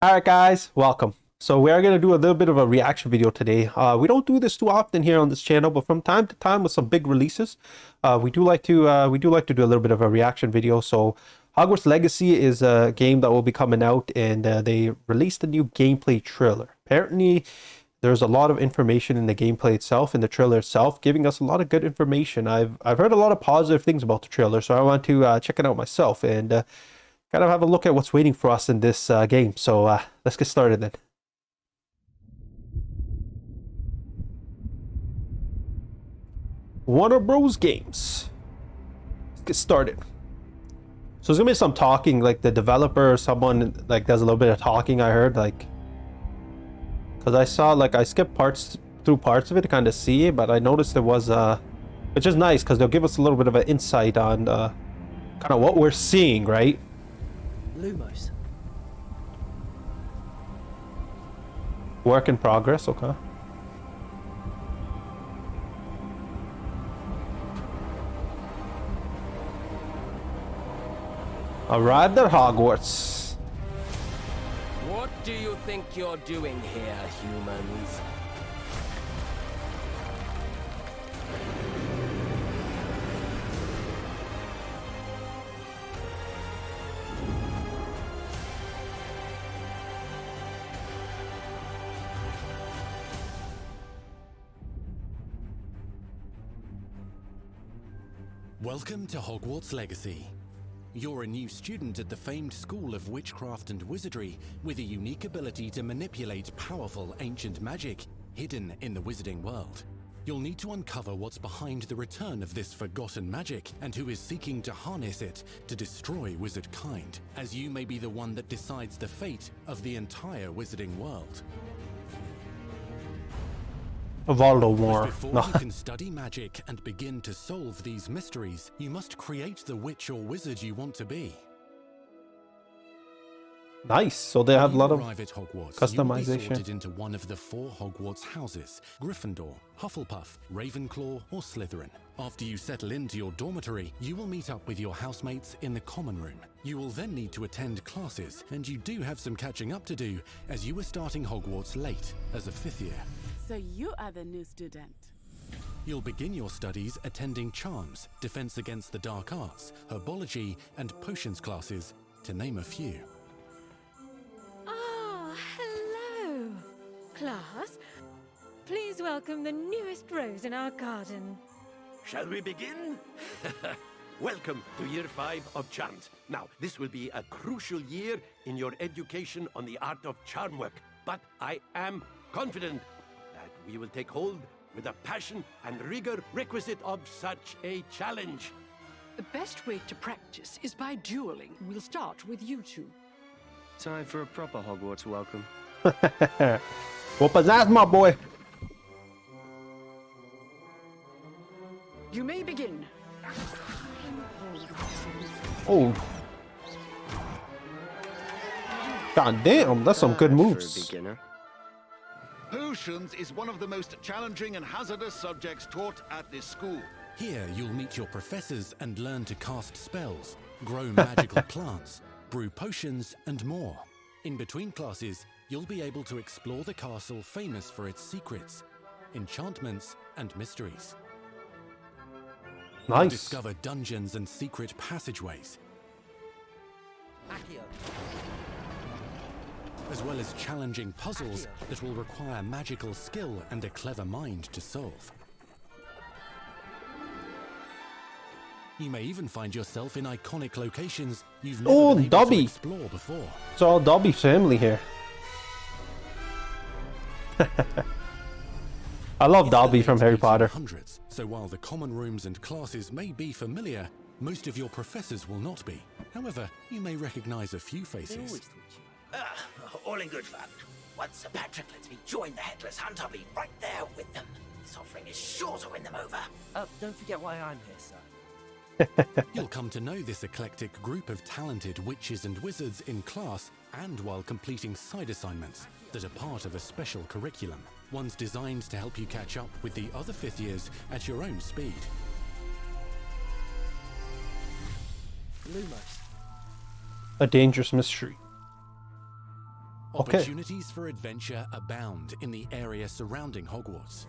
Alright guys, welcome. So we are going to do a little bit of a reaction video today. We don't do this too often here on this channel, but from time to time with some big releases, we do like to do a little bit of a reaction video. So Hogwarts Legacy is a game that will be coming out, and they released a new gameplay trailer. Apparently there's a lot of information in the gameplay itself, in the trailer itself, giving us a lot of good information. I've heard a lot of positive things about the trailer, so I want to check it out myself and kind of have a look at what's waiting for us in this game. So let's get started then. Warner Bros. Games. Let's get started. So there's gonna be some talking, like the developer or someone like does a little bit of talking. I heard, like, because I saw, like, I skipped through parts of it to kind of see it, but I noticed it was which is nice because they'll give us a little bit of an insight on kind of what we're seeing, right? Lumos. Work in progress, okay. Arrived at Hogwarts. What do you think you're doing here, humans? Welcome to Hogwarts Legacy. You're a new student at the famed School of Witchcraft and Wizardry with a unique ability to manipulate powerful ancient magic hidden in the wizarding world. You'll need to uncover what's behind the return of this forgotten magic and who is seeking to harness it to destroy wizard kind, as you may be the one that decides the fate of the entire wizarding world. Voldemort. Before you can study magic and begin to solve these mysteries, you must create the witch or wizard you want to be. Nice. So they have a lot of Arrive at Hogwarts, customization. you'll be sorted into one of the 4 Hogwarts houses: Gryffindor, Hufflepuff, Ravenclaw, or Slytherin. After you settle into your dormitory, you will meet up with your housemates in the common room. You will then need to attend classes, and you do have some catching up to do, as you were starting Hogwarts late as a 5th year. So you are the new student. You'll begin your studies attending Charms, Defense Against the Dark Arts, Herbology, and Potions classes, to name a few. Ah, hello, class. Please welcome the newest rose in our garden. Shall we begin? Welcome to Year 5 of Charms. Now, this will be a crucial year in your education on the art of charm work, but I am confident that we will take hold with the passion and rigor requisite of such a challenge. The best way to practice is by dueling. We'll start with you two. Time for a proper Hogwarts welcome. Whoop his ass, my boy. You may begin. Oh. God damn, that's some good For a moves. beginner. Potions is one of the most challenging and hazardous subjects taught at this school. Here, you'll meet your professors and learn to cast spells, grow magical plants, brew potions, and more. In between classes, you'll be able to explore the castle famous for its secrets, enchantments, and mysteries. Nice. Discover dungeons and secret passageways, as well as challenging puzzles that will require magical skill and a clever mind to solve. You may even find yourself in iconic locations you've never been able Dobby. to explore before. It's all Dobby family here. I love Dobby from Harry Potter. Hundreds, so while the common rooms and classes may be familiar, most of your professors will not be. However, you may recognize a few faces. All in good fun. Once Sir Patrick lets me join the Headless Hunt, I'll be right there with them. This offering is sure to win them over. Don't forget why I'm here, sir. You'll come to know this eclectic group of talented witches and wizards in class and while completing side assignments that are part of a special curriculum. Ones designed to help you catch up with the other 5th years at your own speed. Lumos. A dangerous mystery. Okay. Opportunities for adventure abound in the area surrounding Hogwarts.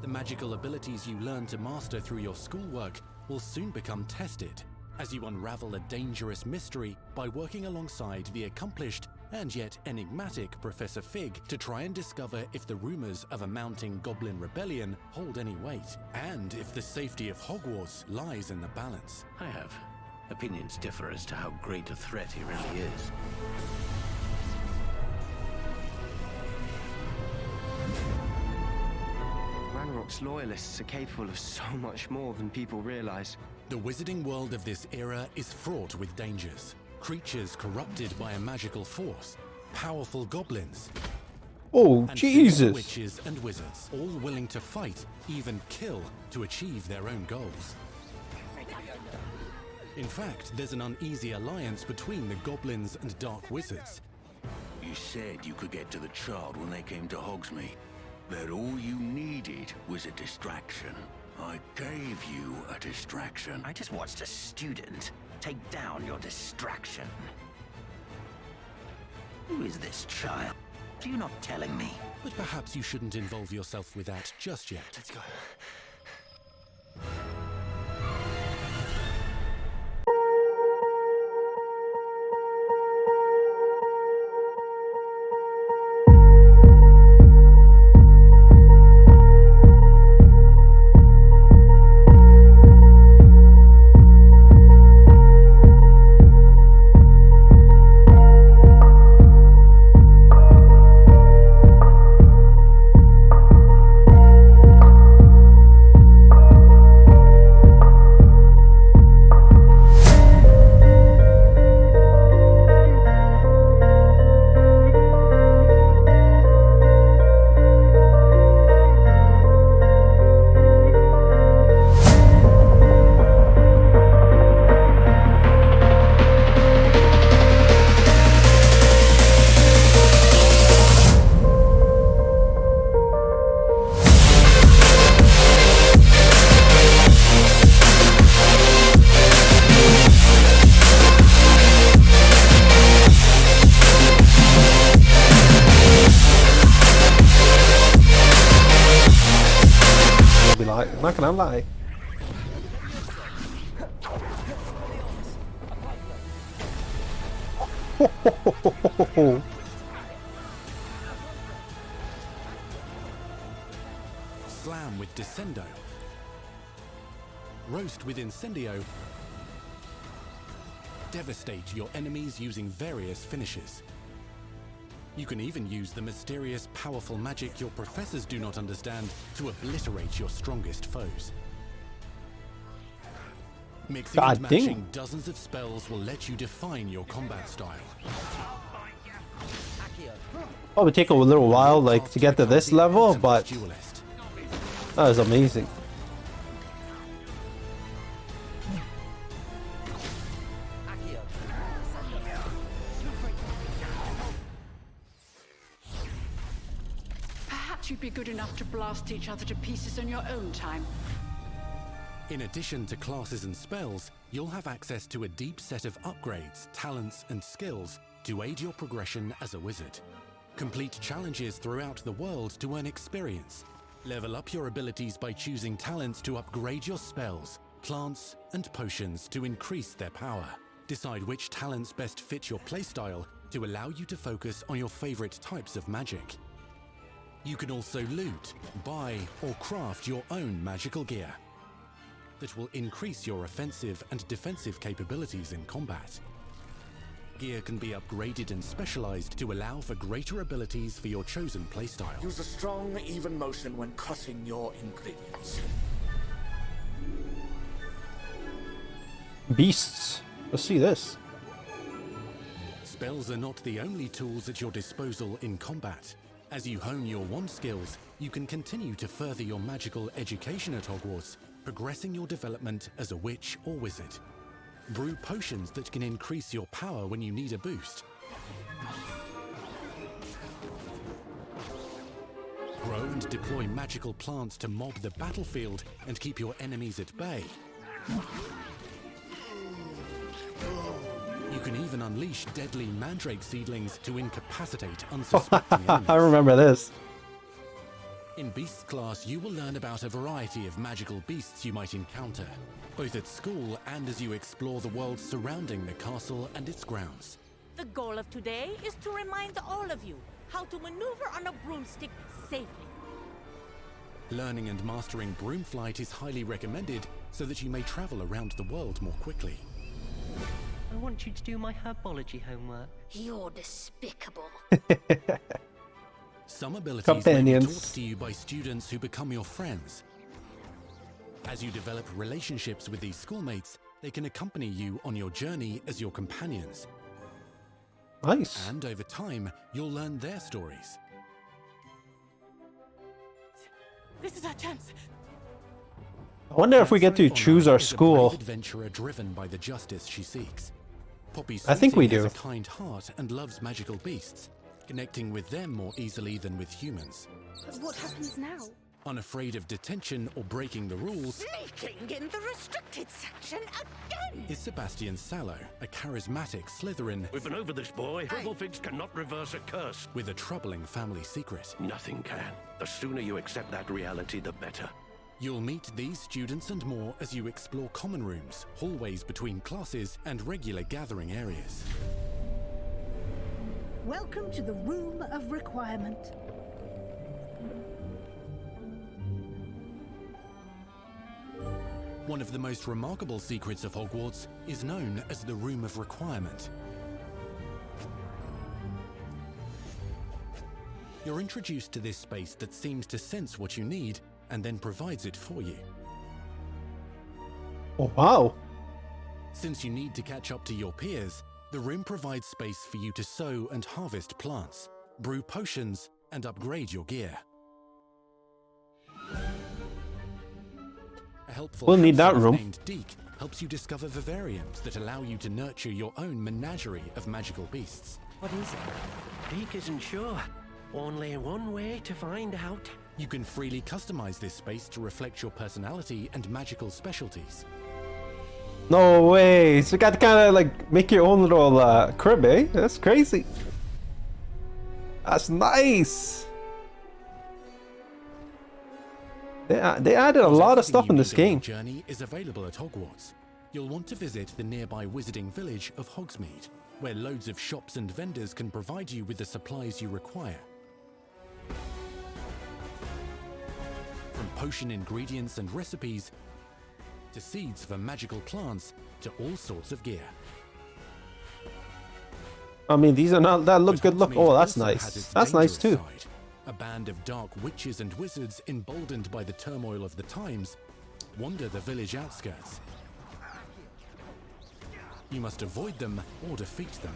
The magical abilities you learn to master through your schoolwork will soon become tested as you unravel a dangerous mystery by working alongside the accomplished and yet enigmatic Professor Fig to try and discover if the rumors of a mounting goblin rebellion hold any weight, and if the safety of Hogwarts lies in the balance. I have opinions differ as to how great a threat he really is. Ranrock's loyalists are capable of so much more than people realize. The wizarding world of this era is fraught with dangers. Creatures corrupted by a magical force, powerful goblins, Oh, and Jesus. witches and wizards, all willing to fight, even kill, to achieve their own goals. In fact, there's an uneasy alliance between the goblins and dark wizards. You said you could get to the child when they came to Hogsmeade. That all you needed was a distraction. I gave you a distraction. I just watched a student take down your distraction. Who is this child? Are you not telling me? But perhaps you shouldn't involve yourself with that just yet. Let's go. Not gonna lie. Slam with Descendo. Roast with Incendio. Devastate your enemies using various finishes. You can even use the mysterious, powerful magic your professors do not understand to obliterate your strongest foes. Mixing and God dang. matching dozens of spells will let you define your combat style. Probably take a little while, like, to get to this level, but Duelist. that is amazing. Perhaps you'd be good enough to blast each other to pieces on your own time. In addition to classes and spells, you'll have access to a deep set of upgrades, talents, and skills to aid your progression as a wizard. Complete challenges throughout the world to earn experience. Level up your abilities by choosing talents to upgrade your spells, plants, and potions to increase their power. Decide which talents best fit your playstyle to allow you to focus on your favorite types of magic. You can also loot, buy, or craft your own magical gear that will increase your offensive and defensive capabilities in combat. Gear can be upgraded and specialized to allow for greater abilities for your chosen playstyle. Use a strong, even motion when cutting your ingredients. Beasts. Let's see this. Spells are not the only tools at your disposal in combat. As you hone your wand skills, you can continue to further your magical education at Hogwarts, progressing your development as a witch or wizard. Brew potions that can increase your power when you need a boost. Grow and deploy magical plants to mob the battlefield and keep your enemies at bay. You can even unleash deadly mandrake seedlings to incapacitate unsuspecting enemies. I remember this. In Beasts class, you will learn about a variety of magical beasts you might encounter, both at school and as you explore the world surrounding the castle and its grounds. The goal of today is to remind all of you how to maneuver on a broomstick safely. Learning and mastering broom flight is highly recommended so that you may travel around the world more quickly. I want you to do my herbology homework. You're despicable. Some abilities may be taught to you by students who become your friends. As you develop relationships with these schoolmates, they can accompany you on your journey as your companions. Nice. And over time, you'll learn their stories. This is our chance. I wonder if we get to choose our is a school. brave adventurer driven by the justice she seeks. Poppy I think we Sweeting do. has a kind heart and loves magical beasts, connecting with them more easily than with humans. But what happens now? Unafraid of detention or breaking the rules, Sneaking in the restricted section again! is Sebastian Sallow, a charismatic Slytherin We've been over this, boy. Hufflefigs cannot reverse a curse. with a troubling family secret. Nothing can. The sooner you accept that reality, the better. You'll meet these students and more as you explore common rooms, hallways between classes, and regular gathering areas. Welcome to the Room of Requirement. One of the most remarkable secrets of Hogwarts is known as the Room of Requirement. You're introduced to this space that seems to sense what you need and then provides it for you. Oh, wow. Since you need to catch up to your peers, the room provides space for you to sow and harvest plants, brew potions, and upgrade your gear. A helpful We'll need that house elf room. named Deke helps you discover vivariums that allow you to nurture your own menagerie of magical beasts. What is it? Deke isn't sure. Only one way to find out. You can freely customize this space to reflect your personality and magical specialties. No way. So you got to kind of like make your own little crib, eh? That's crazy. That's nice. They added a lot of stuff in this game. Journey is available at Hogwarts. You'll want to visit the nearby wizarding village of Hogsmeade, where loads of shops and vendors can provide you with the supplies you require. From potion ingredients and recipes, to seeds for magical plants, to all sorts of gear. I mean, these are not that look But good. Look, Hogsmeade oh, that's also has nice. its That's nice too. dangerous side. A band of dark witches and wizards, emboldened by the turmoil of the times, wander the village outskirts. You must avoid them or defeat them.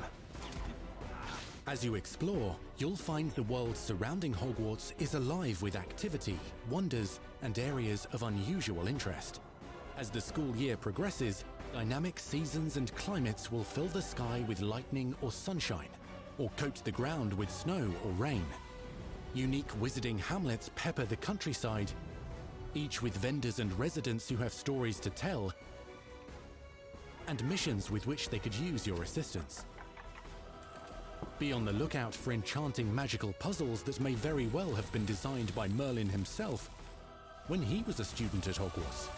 As you explore, you'll find the world surrounding Hogwarts is alive with activity, wonders, and areas of unusual interest. As the school year progresses, dynamic seasons and climates will fill the sky with lightning or sunshine, or coat the ground with snow or rain. Unique wizarding hamlets pepper the countryside, each with vendors and residents who have stories to tell, and missions with which they could use your assistance. Be on the lookout for enchanting magical puzzles that may very well have been designed by Merlin himself when he was a student at Hogwarts.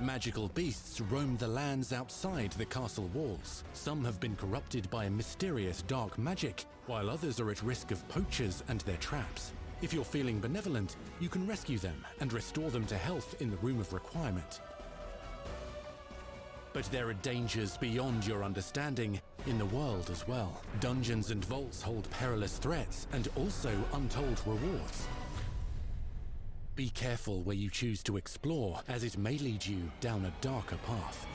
Magical beasts roam the lands outside the castle walls. Some have been corrupted by a mysterious dark magic, while others are at risk of poachers and their traps. If you're feeling benevolent, you can rescue them and restore them to health in the Room of Requirement. But there are dangers beyond your understanding in the world as well. Dungeons and vaults hold perilous threats and also untold rewards. Be careful where you choose to explore, as it may lead you down a darker path.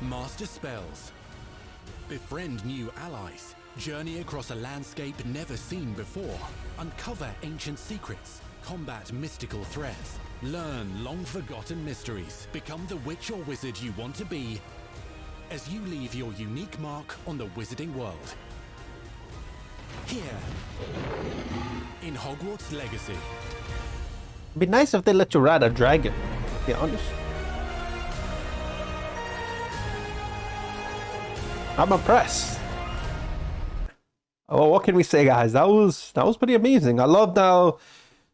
Master spells. Befriend new allies. Journey across a landscape never seen before. Uncover ancient secrets. Combat mystical threats. Learn long-forgotten mysteries. Become the witch or wizard you want to be as you leave your unique mark on the wizarding world. Here, in Hogwarts Legacy. It'd be nice if they let you ride a dragon. To be honest. I'm impressed. Oh, what can we say, guys? That was pretty amazing. I loved how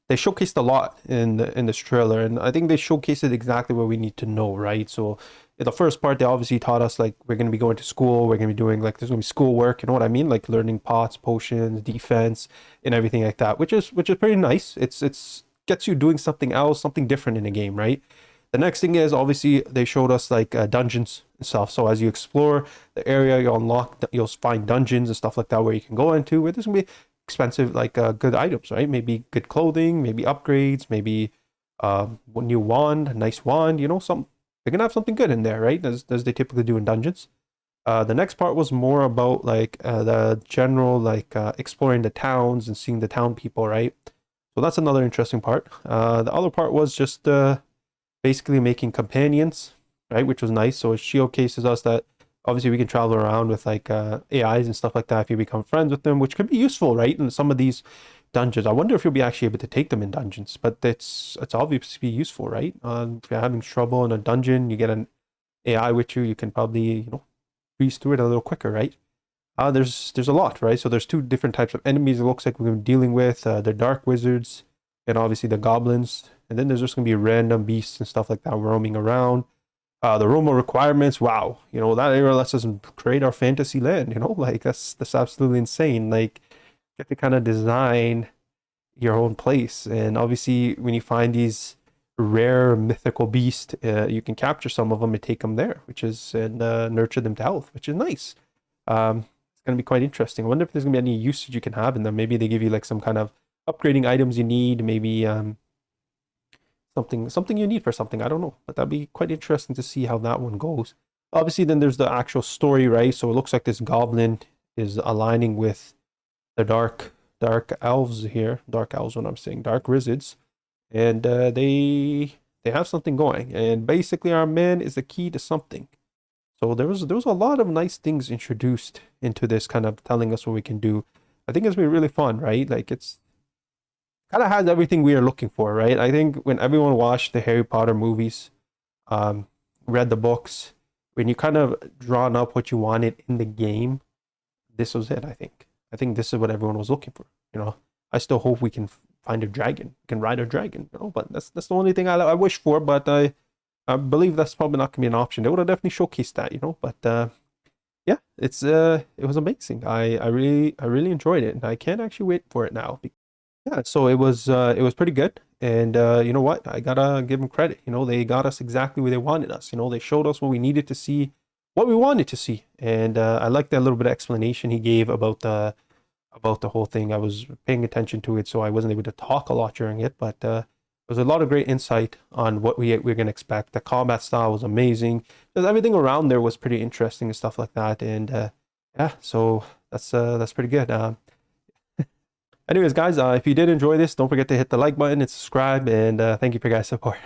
they showcased a lot in this trailer, and I think they showcased it exactly what we need to know, right? So in the first part, they obviously taught us like we're gonna be going to school, we're gonna be doing like there's gonna be schoolwork, you know what I mean? Like learning pots, potions, defense, and everything like that, which is pretty nice. It's gets you doing something else, something different in a game, right? The next thing is obviously they showed us like dungeons and stuff. So as you explore the area, you'll find dungeons and stuff like that where you can go into. Where there's gonna be expensive like good items, right? Maybe good clothing, maybe upgrades, maybe a new wand, a nice wand. You know, they're gonna have something good in there, right? As they typically do in dungeons. The next part was more about like the general like exploring the towns and seeing the town people, right? So that's another interesting part. The other part was just basically making companions, right? Which was nice. So it showcases us that obviously we can travel around with like AIs and stuff like that if you become friends with them, which could be useful, right? In some of these dungeons. I wonder if you'll be actually able to take them in dungeons, but it's obviously useful, right? If you're having trouble in a dungeon, you get an AI with you, you can probably, you know, breeze through it a little quicker, right? There's a lot, right? So there's two different types of enemies it looks like we're dealing with. The dark wizards and obviously the goblins. And then there's just going to be random beasts and stuff like that roaming around. The Roma requirements, wow. You know, that area lets us create our fantasy land, you know? Like, that's absolutely insane. Like, you have to kind of design your own place. And obviously, when you find these rare mythical beasts, you can capture some of them and take them there, and nurture them to health, which is nice. It's going to be quite interesting. I wonder if there's going to be any usage you can have in them. Maybe they give you like some kind of upgrading items you need, maybe something you need for something. I don't know, but that'd be quite interesting to see how that one goes. Obviously, then there's the actual story, right? So it looks like this goblin is aligning with the dark elves here. Dark elves, what I'm saying, dark wizards, and they have something going. And basically, our man is the key to something. So there was a lot of nice things introduced into this, kind of telling us what we can do. I think it's been really fun, right? Like it's kind of has everything we are looking for, right? I think when everyone watched the Harry Potter movies, read the books, when you kind of drawn up what you wanted in the game, this was it. I think this is what everyone was looking for. You know, I still hope we can find a dragon, we can ride a dragon. You know, but that's the only thing I wish for. But I believe that's probably not gonna be an option. They would have definitely showcased that, you know. But yeah, it was amazing. I really enjoyed it, and I can't actually wait for it now. Yeah, so it was pretty good, and you know what? I gotta give them credit. You know, they got us exactly where they wanted us. You know, they showed us what we needed to see, what we wanted to see, and I like that little bit of explanation he gave about the whole thing. I was paying attention to it, so I wasn't able to talk a lot during it, but there was a lot of great insight on what we're going to expect. The combat style was amazing. Just everything around there was pretty interesting and stuff like that. And yeah, so that's pretty good. Anyways, guys, if you did enjoy this, don't forget to hit the like button and subscribe. And thank you for your guys' support.